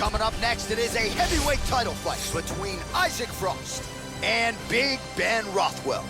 Coming up next, it is a heavyweight title fight between Isaac Frost and Big Ben Rothwell.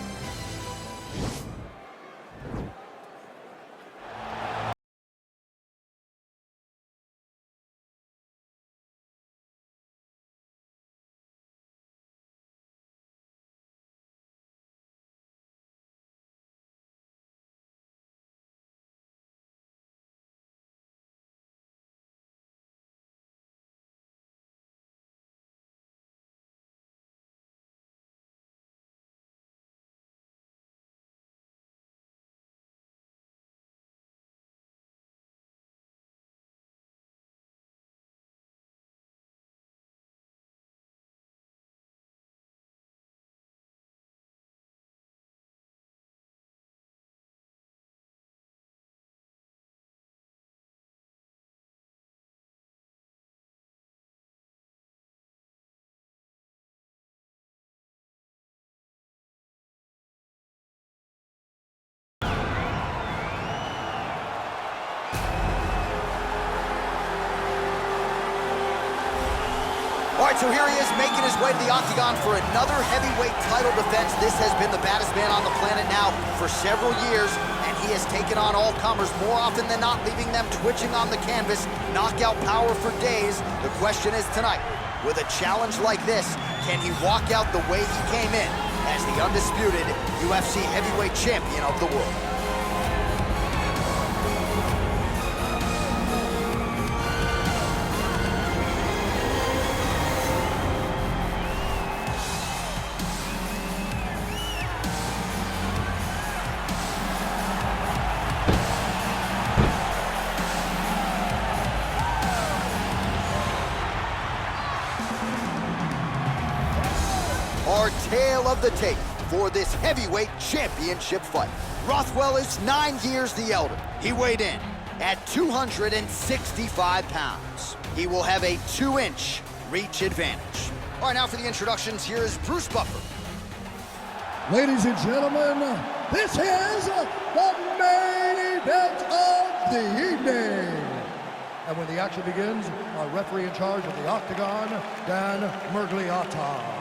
All right, so here he is making his way to the octagon for another heavyweight title defense. This has been the baddest man on the planet now for several years, and he has taken on all comers more often than not, leaving them twitching on the canvas, knockout power for days. The question is tonight, with a challenge like this, can he walk out the way he came in as the undisputed UFC heavyweight champion of the world? Our tale of the tape for this heavyweight championship fight. Rothwell is 9 years the elder. He weighed in at 265 pounds. He will have a 2-inch reach advantage. All right, now for the introductions, here is Bruce Buffer. Ladies and gentlemen, this is the main event of the evening. And when the action begins, our referee in charge of the octagon, Dan Mergliata.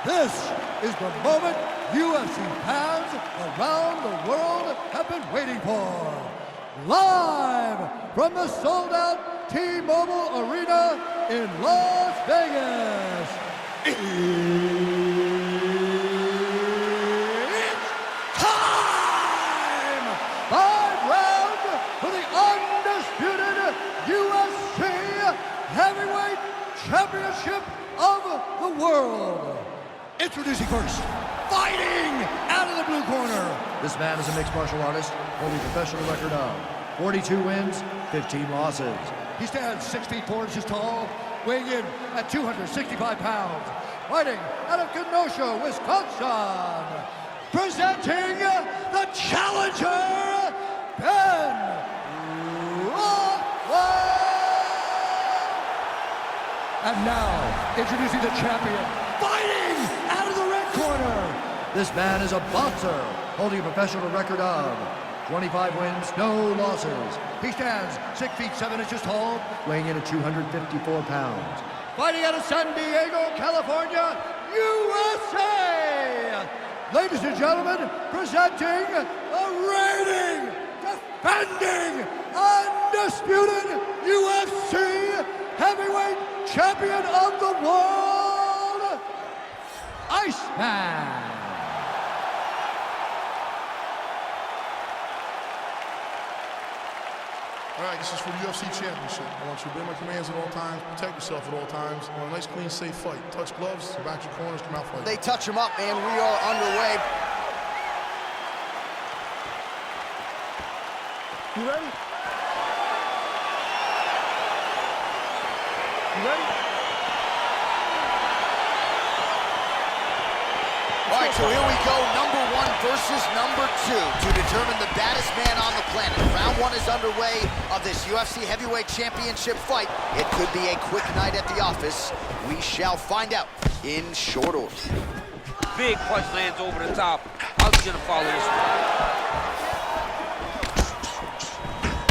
This is the moment UFC fans around the world have been waiting for. Live from the sold-out T-Mobile Arena in Las Vegas. It's time! 5 rounds for the undisputed UFC Heavyweight Championship of the world. Introducing first, fighting out of the blue corner. This man is a mixed martial artist, holding a professional record of 42 wins, 15 losses. He stands 6 feet 4 inches tall, weighing in at 265 pounds. Fighting out of Kenosha, Wisconsin. Presenting the challenger, Ben Rothwell. And now, introducing the champion, fighting out of the red corner. This man is a boxer, holding a professional record of 25 wins, no losses. He stands 6 feet 7 inches tall, weighing in at 254 pounds. Fighting out of San Diego, California, USA. Ladies and gentlemen, presenting the reigning, defending, undisputed UFC heavyweight champion of the world, Iceman. All right, this is for the UFC Championship. I want you to obey my commands at all times, protect yourself at all times. I want a nice, clean, safe fight. Touch gloves, back your corners, come out fighting. They touch him up, man. We are underway. You ready? You ready? All right, so here we go, number 1 versus number 2 to determine the baddest man on the planet. Round 1 is underway of this UFC Heavyweight Championship fight. It could be a quick night at the office. We shall find out in short order. Big punch lands over the top. How's he gonna follow this one?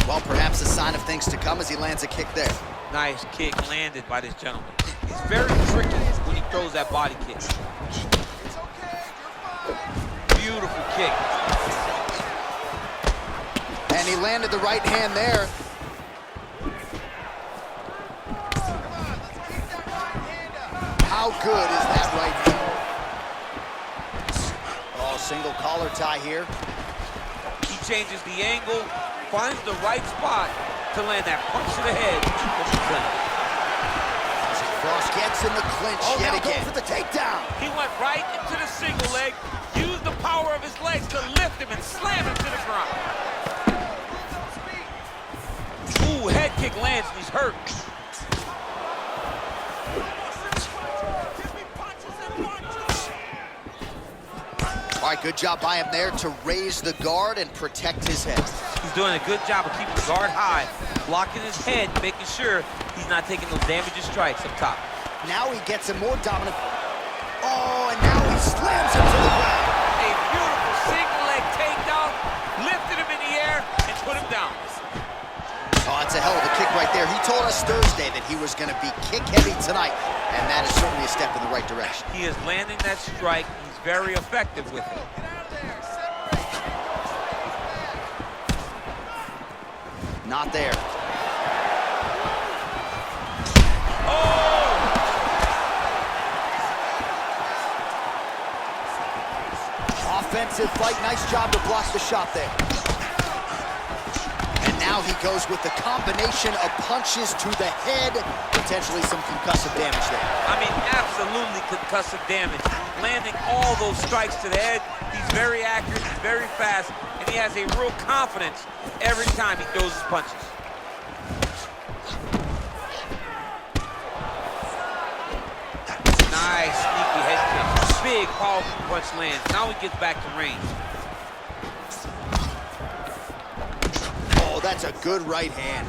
Well, perhaps a things to come as he lands a kick there. Nice kick landed by this gentleman. He's very tricky when he throws that body kick. Beautiful kick. And he landed the right hand there. How good is that right hand? Oh, single collar tie here. He changes the angle, finds the right spot to land that punch to the head from the clinch. Frost gets in the clinch yet again. For the takedown. He went right into the single leg, used the power of his legs to lift him and slam him to the ground. Ooh, head kick lands and he's hurt. All right, good job by him there to raise the guard and protect his head. He's doing a good job of keeping the guard high, blocking his head, making sure he's not taking those damaging strikes up top. Now he gets a more dominant. Oh, and now he slams him to the ground. A beautiful single leg takedown, lifted him in the air and put him down. Oh, that's a hell of a kick right there. He told us Thursday that he was going to be kick heavy tonight, and that is certainly a step in the right direction. He is landing that strike. He's very effective with it. Not there. Oh! Offensive fight. Nice job to block the shot there. And now he goes with the combination of punches to the head. Potentially some concussive damage there. I mean, absolutely concussive damage. Landing all those strikes to the head. He's very accurate, he's very fast, and he has a real confidence every time he throws his punches. Nice, sneaky head kick. Big, powerful punch lands. Now he gets back to range. Oh, that's a good right hand.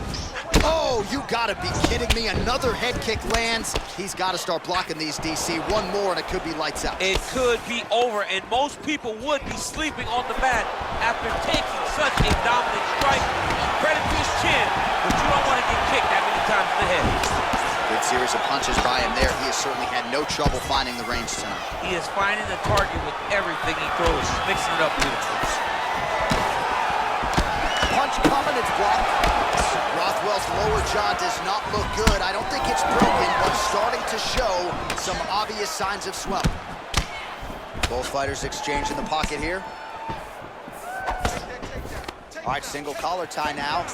Oh, you gotta be kidding me. Another head kick lands. He's got to start blocking these, DC. One more and it could be lights out. It could be over, and most people would be sleeping on the mat after taking such a dominant strike. Credit to his chin, but you don't want to get kicked that many times in the head. Good series of punches by him there. He has certainly had no trouble finding the range tonight. He is finding the target with everything he throws. He's mixing it up beautifully. Punch coming, it's blocked. Rothwell's lower jaw does not look good. I don't think it's broken, but starting to show some obvious signs of swelling. Both fighters exchange in the pocket here. All right, single collar tie now.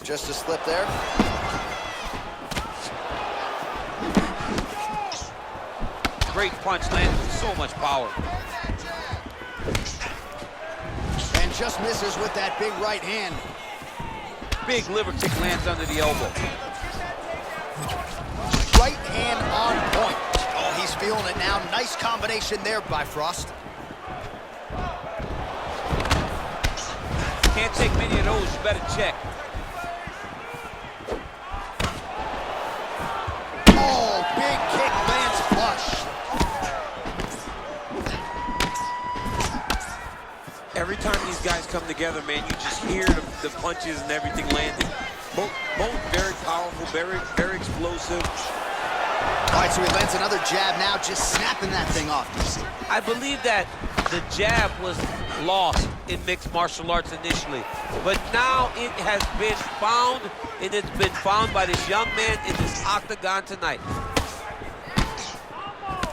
Just a slip there. Great punch lands with so much power. And just misses with that big right hand. Big liver kick lands under the elbow. Right hand on point. Oh, he's feeling it now. Nice combination there by Frost. Can't take many of those, you better check. Oh, big kick lands flush. Every time these guys come together, man, you just hear the punches and everything landing. Both very powerful, very explosive. All right, so he lands another jab now, just snapping that thing off, DC. I believe that the jab was lost in mixed martial arts initially, but now it has been found, and it's been found by this young man in this octagon tonight.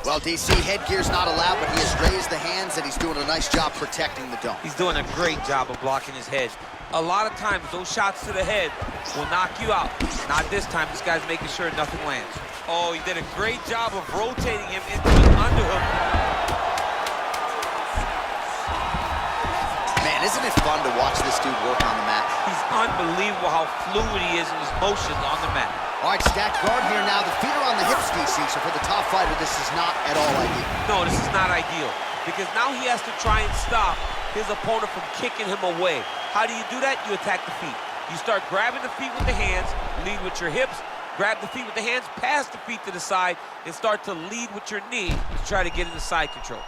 Well, DC, headgear's not allowed, but he has raised the hands, and he's doing a nice job protecting the dome. He's doing a great job of blocking his head. A lot of times, those shots to the head will knock you out. Not this time. This guy's making sure nothing lands. Oh, he did a great job of rotating him into an underhook. Man, isn't it fun to watch this dude work on the mat? He's unbelievable how fluid he is in his motions on the mat. All right, stacked guard here now. The feet are on the hips, DC, so for the top fighter, this is not at all ideal. No, this is not ideal, because now he has to try and stop his opponent from kicking him away. How do you do that? You attack the feet. You start grabbing the feet with the hands, lead with your hips, grab the feet with the hands, pass the feet to the side, and start to lead with your knee to try to get into side control.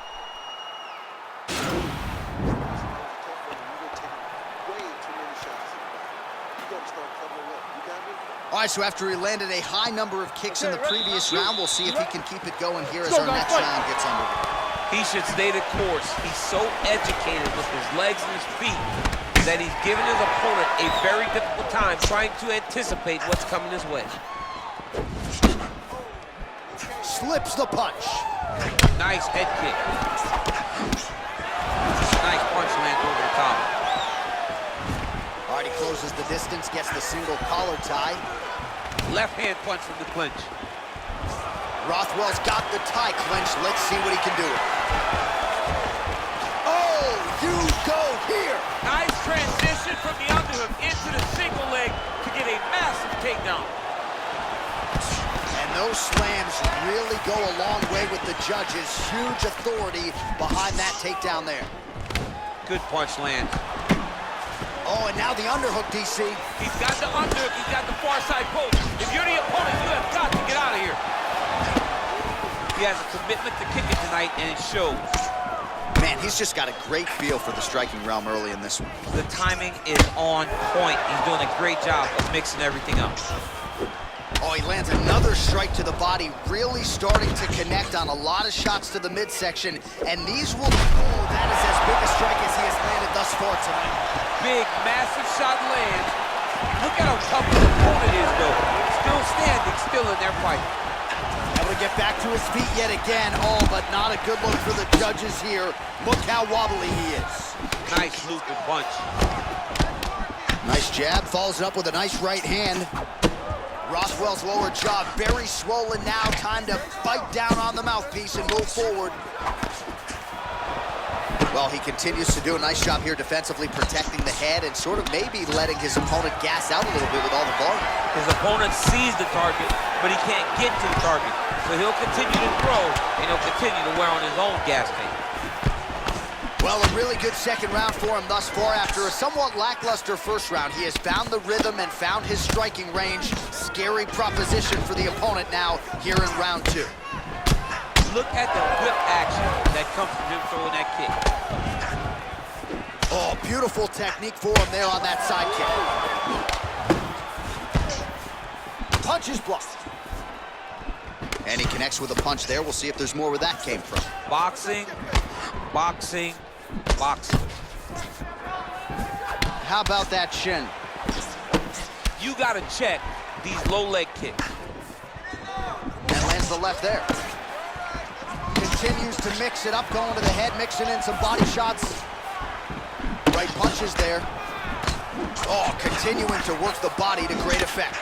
All right, so after he landed a high number of kicks in the previous round, we'll see if he can keep it going here as our next round gets underway. He should stay the course. He's so educated with his legs and his feet that he's given his opponent a very difficult time trying to anticipate what's coming his way. Slips the punch. Nice head kick. Nice punch lands over the top. All right, he closes the distance, gets the single collar tie. Left hand punch from the clinch. Rothwell's got the tie clinch. Let's see what he can do. Oh, you go here. Nice transition from the underhook into the single leg to get a massive takedown. And those slams really go a long way with the judges. Huge authority behind that takedown there. Good punch land. Oh, and now the underhook, DC. He's got the underhook, he's got the far side post. If you're the opponent, you have got to get out of here. He has a commitment to kicking tonight, and it shows. Man, he's just got a great feel for the striking realm early in this one. The timing is on point. He's doing a great job of mixing everything up. Oh, he lands another strike to the body, really starting to connect on a lot of shots to the midsection, and these will... Oh, that is as big a strike as he has landed thus far tonight. Big, massive shot lands. Look at how tough his opponent is, though. Still standing, still in their fight. Able to get back to his feet yet again. Oh, but not a good look for the judges here. Look how wobbly he is. Nice looping punch. Nice jab, follows it up with a nice right hand. Rothwell's lower jaw very swollen now. Time to bite down on the mouthpiece and move forward. Well, he continues to do a nice job here defensively, protecting the head and sort of maybe letting his opponent gas out a little bit with all the volume. His opponent sees the target, but he can't get to the target. So he'll continue to throw, and he'll continue to wear on his own gas tank. Well, a really good second round for him thus far. After a somewhat lackluster first round, he has found the rhythm and found his striking range. Scary proposition for the opponent now here in round two. Look at the whip action that comes from him throwing that kick. Oh, beautiful technique for him there on that side kick. Punch is blocked. And he connects with a punch there. We'll see if there's more where that came from. Boxing, boxing, boxing. How about that shin? You gotta check these low leg kicks. And lands the left there. Continues to mix it up, going to the head, mixing in some body shots. Right punches there. Oh, continuing to work the body to great effect.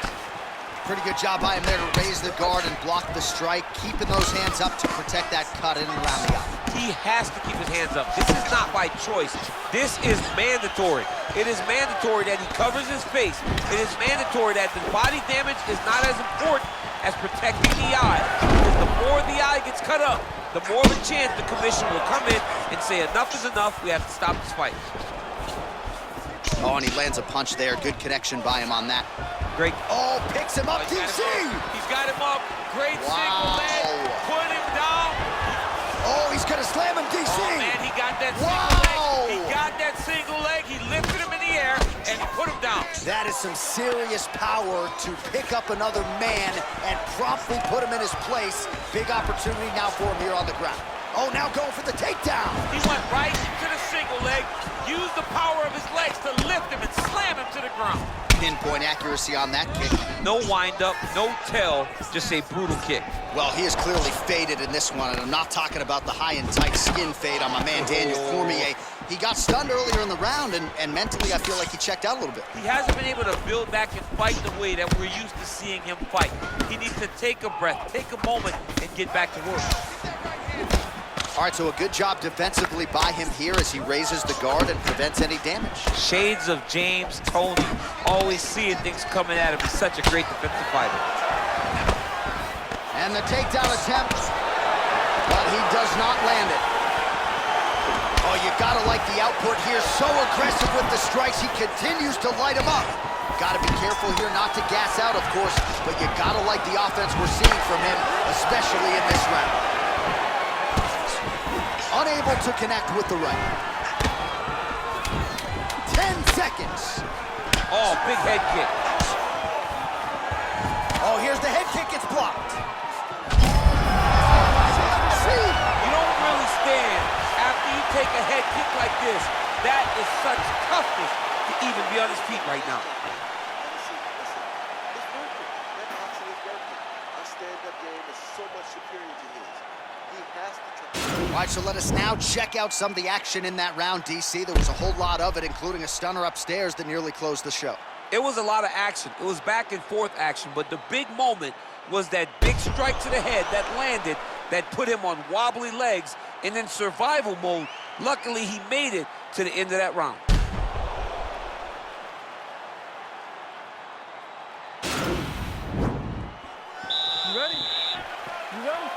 Pretty good job by him there to raise the guard and block the strike, keeping those hands up to protect that cut in and around the eye. He has to keep his hands up. This is not by choice. This is mandatory. It is mandatory that he covers his face. It is mandatory that the body damage is not as important as protecting the eye. Because the more the eye gets cut up, the more of a chance the commission will come in and say enough is enough, we have to stop this fight. Oh, and he lands a punch there. Good connection by him on that. Great. Oh, picks him up, DC! He's got him up. Great single leg. Put him down. Oh, he's gonna slam him, DC! Oh, man, he got that single leg. He got that single leg. He lifted him in the air, and he put him down. That is some serious power to pick up another man and promptly put him in his place. Big opportunity now for him here on the ground. Oh, now going for the takedown. He went right into the single leg, used the power of his legs to lift him and slam him to the ground. Pinpoint accuracy on that kick. No wind up, no tell, just a brutal kick. Well, he is clearly faded in this one, and I'm not talking about the high and tight skin fade on my man Daniel Cormier. He got stunned earlier in the round, and mentally I feel like he checked out a little bit. He hasn't been able to build back and fight the way that we're used to seeing him fight. He needs to take a breath, take a moment, and get back to work. All right, so a good job defensively by him here as he raises the guard and prevents any damage. Shades of James Toney, always seeing things coming at him. He's such a great defensive fighter. And the takedown attempt, but he does not land it. Oh, you gotta like the output here. So aggressive with the strikes. He continues to light him up. Gotta be careful here not to gas out, of course, but you gotta like the offense we're seeing from him, especially in this round. Unable to connect with the right. 10 seconds. Oh, big head kick. upstairs. The head kick gets blocked. You don't really stand after you take a head kick like this. That is such toughness to even be on his feet right now. Listen, it's working. That boxing is working. Our stand-up game is so much superior to his. He has to try. All right, so let us now check out some of the action in that round, DC. There was a whole lot of it, including a stunner upstairs that nearly closed the show. It was a lot of action. It was back and forth action, but the big moment was that big strike to the head that landed, that put him on wobbly legs, and in survival mode, luckily he made it to the end of that round. You ready? You ready?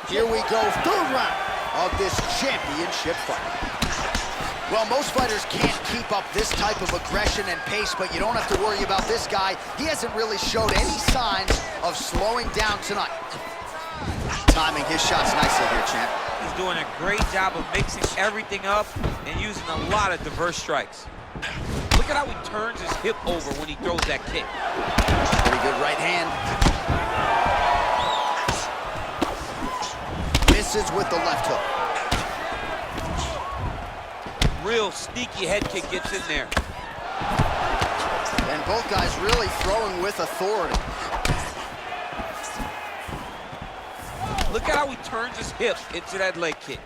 Here we go, third round of this championship fight. Well, most fighters can't keep up this type of aggression and pace, but you don't have to worry about this guy. He hasn't really showed any signs of slowing down tonight. Timing his shots nicely here, champ. He's doing a great job of mixing everything up and using a lot of diverse strikes. Look at how he turns his hip over when he throws that kick. Pretty good right hand. Misses with the left hook. Real sneaky head kick gets in there. And both guys really throwing with authority. Look at how he turns his hip into that leg kick.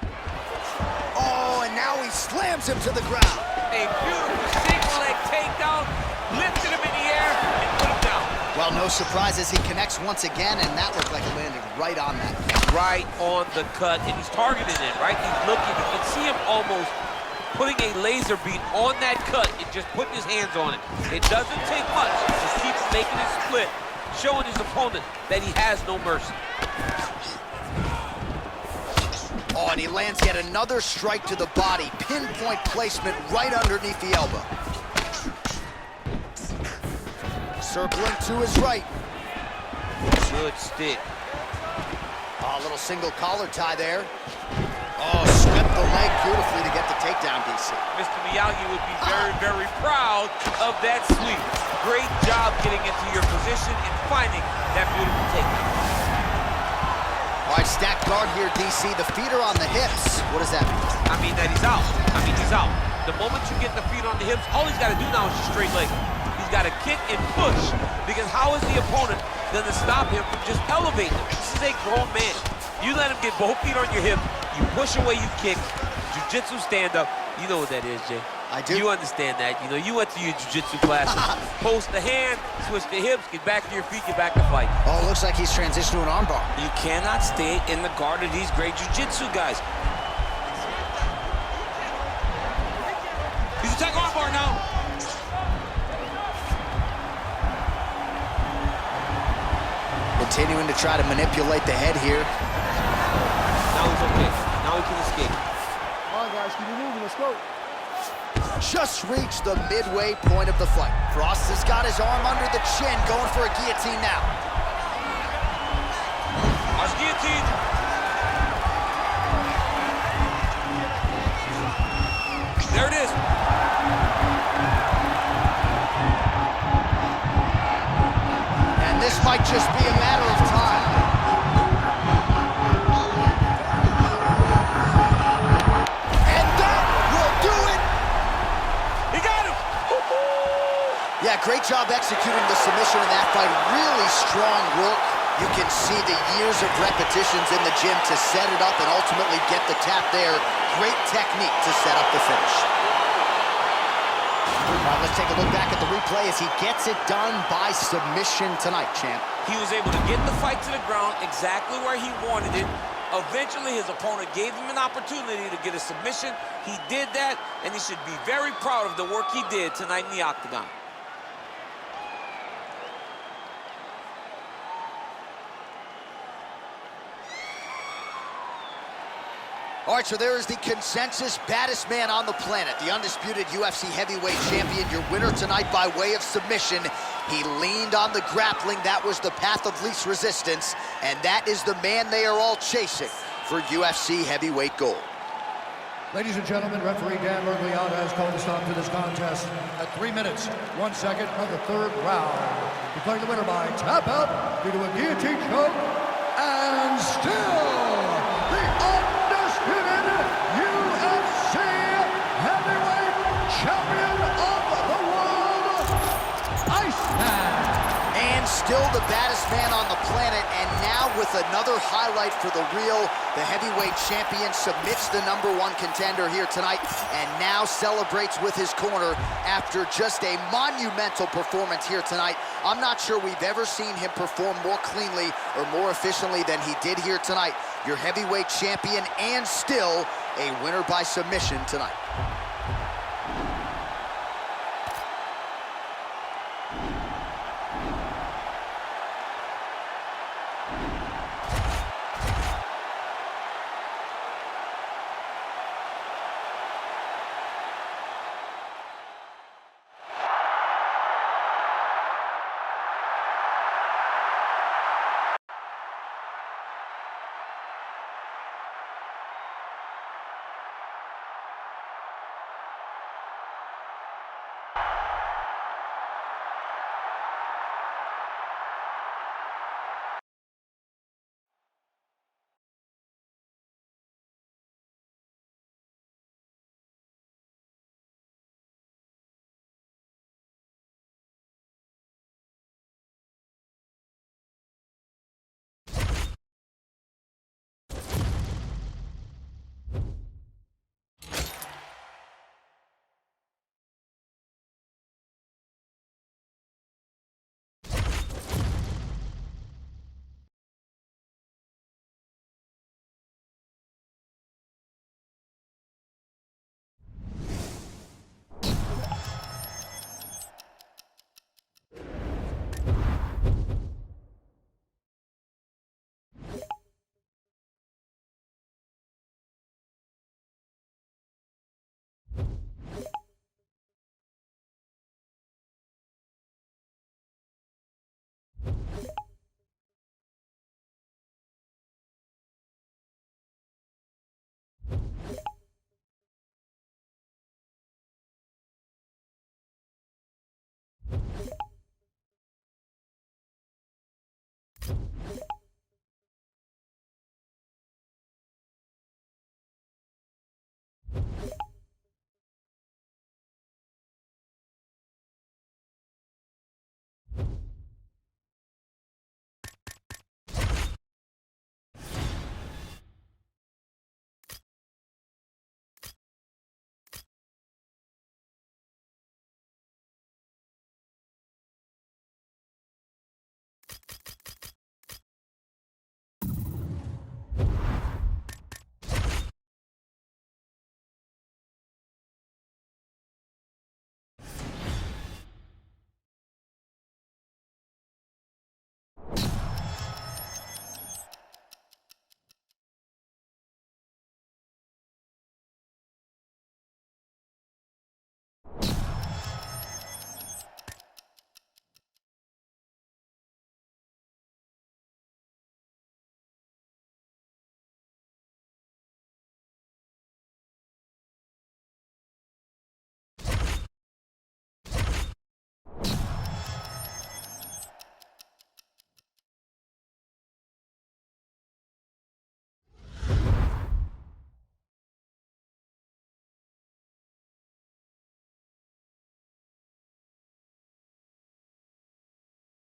Oh, and now he slams him to the ground. A beautiful single leg takedown, lifted him in the air and put him down. Well, no surprises, he connects once again, and that looked like it landed right on that. Right on the cut, and he's targeting it, right? He's looking, you can see him almost putting a laser beam on that cut and just putting his hands on it. It doesn't take much to keep making it split, showing his opponent that he has no mercy. Oh, and he lands yet another strike to the body. Pinpoint placement right underneath the elbow. Circling to his right. Good stick. Oh, a little single collar tie there. Oh, swept the leg beautifully to get the takedown, DC. Mr. Miyagi would be very, very proud of that sweep. Great job getting into your position and finding that beautiful takedown. All right, stacked guard here, DC. The feet are on the hips. What does that mean? I mean that he's out. He's out. The moment you get the feet on the hips, all he's got to do now is just straight leg. He's got to kick and push, because how is the opponent going to stop him from just elevating him? This is a grown man. You let him get both feet on your hip, you push away, you kick. Jiu-Jitsu stand-up. You know what that is, Jay. I do. You understand that. You know, you went to your jiu-jitsu classes. Post the hand, switch the hips, get back to your feet, get back to fight. Oh, looks like he's transitioned to an armbar. You cannot stay in the guard of these great jiu-jitsu guys. He's attack armbar now. Continuing to try to manipulate the head here. Now he's okay. Now he can escape. Come on, guys, keep it moving. Let's go. Just reached the midway point of the fight. Frost has got his arm under the chin, going for a guillotine now. Watch guillotine. There it is. And this might just be a matter of time. And that will do it. He got him. Yeah, great job executing the submission in that fight. Really strong work. You can see the years of repetitions in the gym to set it up and ultimately get the tap there. Great technique to set up the finish. All right, let's take a look back at the replay as he gets it done by submission tonight, champ. He was able to get the fight to the ground exactly where he wanted it. Eventually, his opponent gave him an opportunity to get a submission. He did that, and he should be very proud of the work he did tonight in the octagon. All right, so there is the consensus baddest man on the planet, the undisputed UFC heavyweight champion, your winner tonight by way of submission. He leaned on the grappling. That was the path of least resistance, and that is the man they are all chasing for UFC heavyweight gold. Ladies and gentlemen, referee Dan Mergliata has called a stop to this contest at 3 minutes, 1 second of the third round. Declaring the winner by tap out due to a guillotine choke, and still the undisputed UFC heavyweight champion of the world, Iceman. And still the baddest man on the planet, and now with another highlight for the real, the heavyweight champion submits the #1 contender here tonight, and now celebrates with his corner after just a monumental performance here tonight. I'm not sure we've ever seen him perform more cleanly or more efficiently than he did here tonight. Your heavyweight champion, and still a winner by submission tonight.